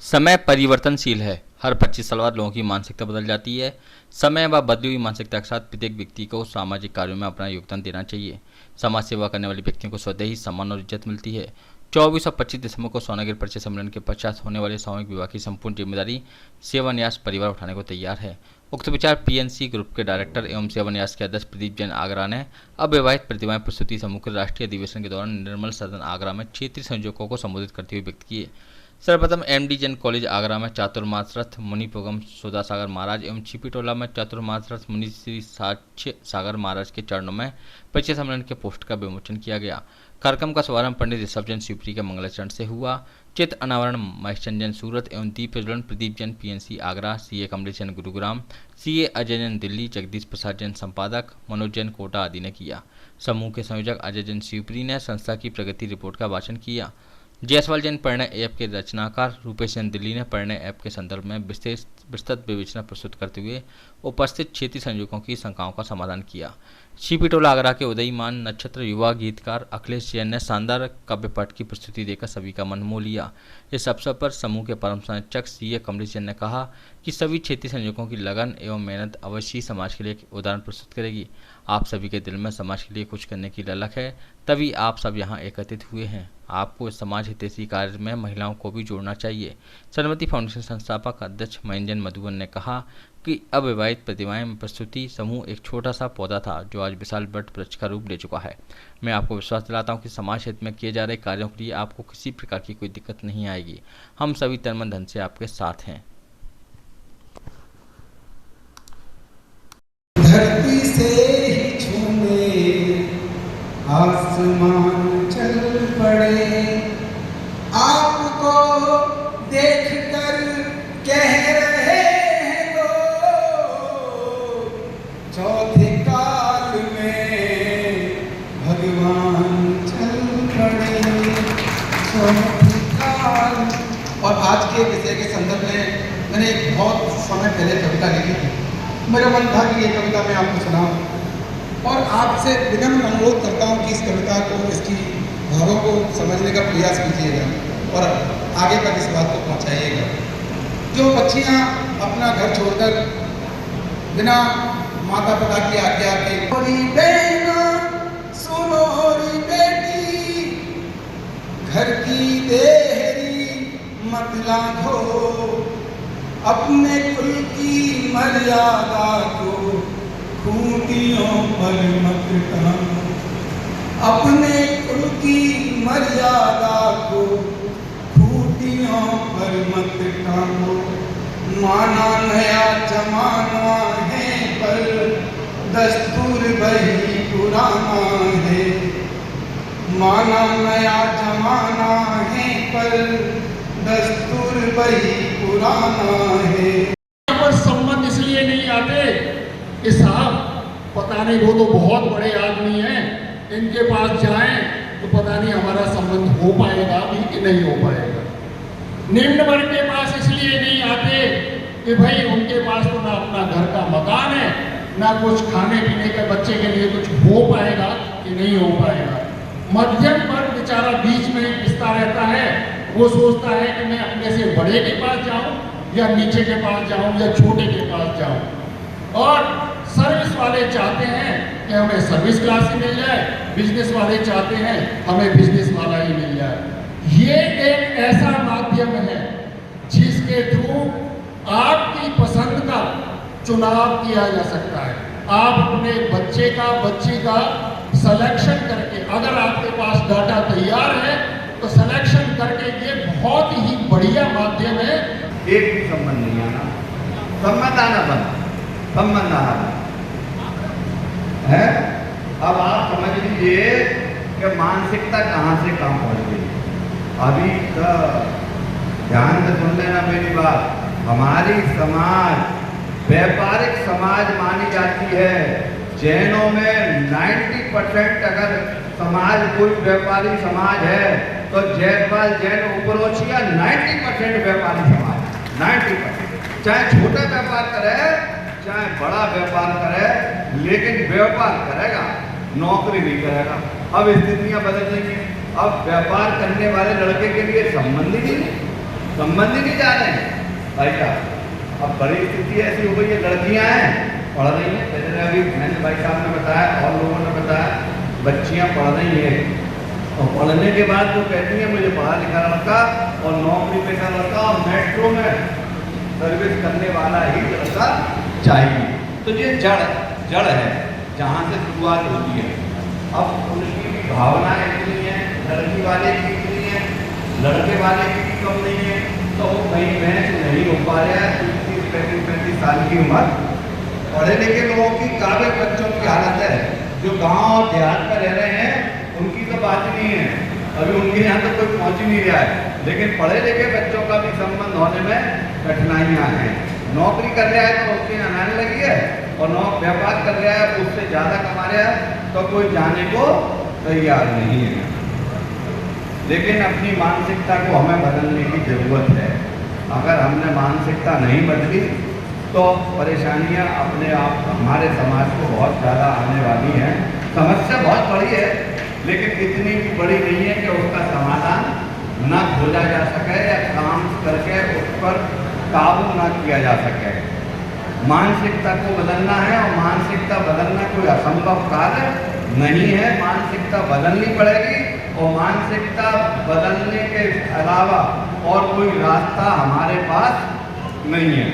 समय परिवर्तनशील है। हर 25 साल बाद लोगों की मानसिकता बदल जाती है। समय व बदली हुई मानसिकता के साथ प्रत्येक व्यक्ति को सामाजिक कार्यों में अपना योगदान देना चाहिए। समाज सेवा करने वाले व्यक्तियों को स्वतः ही सम्मान और इज्जत मिलती है। 24 और 25 दिसंबर को सोनागिर परिचय सम्मेलन के पश्चात होने वाले सामूहिक विवाह की संपूर्ण जिम्मेदारी सेवान्यास परिवार उठाने को तैयार है। उक्त विचार पीएनसी ग्रुप के डायरेक्टर एवं सेवान्यास के अध्यक्ष प्रदीप जैन आगरा ने अविवाहित प्रतिभाएं प्रस्तुति समूह के राष्ट्रीय अधिवेशन के दौरान निर्मल सदन आगरा में क्षेत्रीय संयोजकों को संबोधित करते हुए व्यक्त किए। सर्वप्रथम एमडी जैन कॉलेज आगरा में चातुर्मास मुनि पुगम सुधा सागर महाराज एवं छिपीटोला में चातुर्मास मुनि श्री साक्ष्य सागर महाराज के चरणों में परिचय सम्मेलन के पोस्ट का विमोचन किया गया। कार्यक्रम का शुभारंभ पंडित ऋषभ शिवपुरी के मंगलाचरण से हुआ। चित्र अनावरण महेशचंद जैन सूरत एवं दीप प्रज्वलन Pradeep Jain PNC Agra, CA Kamlesh Jain Gurugram, CA Ajay Jain Delhi, Jagdish Prasad Jain संपादक, मनोज जैन कोटा आदि ने किया। समूह के संयोजक अजय जैन शिवपुरी ने संस्था की प्रगति रिपोर्ट का वाचन किया। जयसवाल जैन परिणय ऐप के रचनाकार रूपेश जैन दिल्ली ने परिणय ऐप के संदर्भ में विस्तृत विवेचना प्रस्तुत करते हुए उपस्थित क्षेत्रीय संयोजकों की शंकाओं का समाधान किया। छिपीटोला आगरा के उदयीमान नक्षत्र युवा गीतकार अखिलेश जैन ने शानदार काव्य पाठ की प्रस्तुति देकर सभी का मन मोह लिया। इस अवसर पर समूह के परम संरक्षक सीए कमलेश जैन ने कहा कि सभी क्षेत्रीय संयोजकों की लगन एवं मेहनत अवश्य ही समाज के लिए एक उदाहरण प्रस्तुत करेगी। आप सभी के दिल में समाज के लिए कुछ करने की ललक है, तभी आप सब यहाँ एकत्रित हुए हैं। आपको इस समाज हितैषी कार्य में महिलाओं को भी जोड़ना चाहिए। सरस्वती फाउंडेशन संस्थापक अध्यक्ष महेंद्र मधुबन ने कहा कि अविवाहित प्रतिभाएं में प्रस्तुति समूह एक छोटा सा पौधा था जो आज विशाल वट वृक्ष का रूप ले चुका है। मैं आपको विश्वास दिलाता हूं कि समाज हित में किए जा रहे कार्यों के लिए आपको किसी प्रकार की कोई दिक्कत नहीं आएगी। हम सभी तन मन धन से आपके साथ हैं। धरती से ही झूमे आसमान चल पड़े, आपको देखकर कह रहे हैं लोग, चौथे काल में भगवान चल पड़े, चौथे काल। और आज के विषय के संदर्भ में मैंने एक बहुत समय पहले कविता लिखी थी। मेरा मन था कि ये कविता मैं आपको सुनाऊं और आपसे विनम्र अनुरोध करता हूं कि इस कविता को, इसकी भावों को समझने का प्रयास कीजिएगा और आगे तक इस बात को पहुंचाइएगा। जो बच्चियां अपना घर छोड़कर बिना माता पिता की आज्ञा के, सुनो री बेटी, घर की देहरी मत लांघो, अपने कुल की मर्यादा को खूंटियों पर मत टांगो, अपने कुल की मर्यादा को खूंटियों पर मत टांगो। माना नया जमाना है पर दस्तूर वही पुराना है, माना नया जमाना है पर दस्तूर वही पुराना है। पर संबंध इसलिए नहीं आते कि साहब पता नहीं वो तो बहुत बड़े आदमी हैं, इनके पास जाएं तो पता नहीं हमारा संबंध हो पाएगा भी कि नहीं हो पाएगा। निम्न वर्ग के पास इसलिए नहीं आते कि भाई उनके पास तो ना अपना घर का मकान है, ना कुछ खाने पीने के बच्चे के लिए कुछ हो पाएगा कि नहीं हो पाएगा। मध्यम वर्ग बेचारा बीच में पिसता रहता है। वो सोचता है कि मैं अपने से बड़े के पास जाऊं या नीचे के पास जाऊं या छोटे के पास जाऊं। और सर्विस वाले चाहते हैं कि हमें सर्विस क्लास ही मिल जाए, बिजनेस वाले चाहते हैं हमें बिजनेस वाला ही मिल जाए। ये एक ऐसा माध्यम है जिसके थ्रू आपकी पसंद का चुनाव किया जा सकता है। आप अपने बच्चे का, बच्ची का सिलेक्शन करके, अगर आपके पास डाटा तैयार है तो सिलेक्शन करके, ये बहुत ही बढ़िया माध्यम है। एक भी संबंध नहीं आना, संबंध आना बंद, संबंध आना है। अब आप समझ लीजिए कि मानसिकता कहाँ से कहाँ पहुँच गई। अभी तो ध्यान से सुन लेना मेरी बात। हमारी समाज व्यापारिक समाज मानी जाती है। जैनों में 90% अगर समाज कोई व्यापारी समाज है तो जयपाल जैन उपरोचिया 90% व्यापारी समाज, 90%। चाहे छोटा व्यापार करे चाहे बड़ा व्यापार करे, लेकिन व्यापार करेगा, नौकरी नहीं करेगा। अब स्थितियां बदल रही हैं। अब व्यापार करने वाले लड़के के लिए संबंध ही नहीं, संबंध ही नहीं जा रहे हैं भाई साहब। अब बड़ी स्थिति ऐसी हो गई है, लड़कियां हैं पढ़ रही हैं, जैसे अभी महेंद्र भाई साहब ने बताया और लोगों ने बताया, बच्चियां पढ़ रही हैं और पढ़ने के बाद वो कहती हैं मुझे पढ़ा लिखा लड़का और नौकरी पेशा लड़का और मेट्रो में सर्विस करने वाला ही लड़का चाहिए। तो ये जड़ है जहाँ से शुरुआत होती है। अब उनकी भी भावनाएं इतनी हैं, लड़की वाले की इतनी है, लड़के वाले की भी कम नहीं है, तो वो कहीं मैच नहीं हो पा रहा है। 30-35 साल की उम्र पढ़े लिखे लोगों की, काबिल बच्चों की हालत है। जो गांव और देहात में रह रहे हैं उनकी तो बात ही नहीं है, अभी उनके यहाँ तो कोई पहुँच ही नहीं रहा है। लेकिन पढ़े लिखे बच्चों का भी संबंध होने में कठिनाइयाँ हैं। नौकरी कर रहा है तो उसकी आने लगी है और व्यापार कर रहा है उससे ज़्यादा कमा रहा है तो कोई जाने को तैयार नहीं है। लेकिन अपनी मानसिकता को हमें बदलने की ज़रूरत है। अगर हमने मानसिकता नहीं बदली तो परेशानियां अपने आप हमारे समाज को बहुत ज़्यादा आने वाली हैं। समस्या बहुत बड़ी है लेकिन इतनी भी बड़ी नहीं है कि उसका समाधान न खोजा जा सके या काम करके उस पर काबू न किया जा सके। मानसिकता को बदलना है और मानसिकता बदलना कोई असंभव कार्य नहीं है। मानसिकता बदलनी पड़ेगी और मानसिकता बदलने के अलावा और कोई रास्ता हमारे पास नहीं है।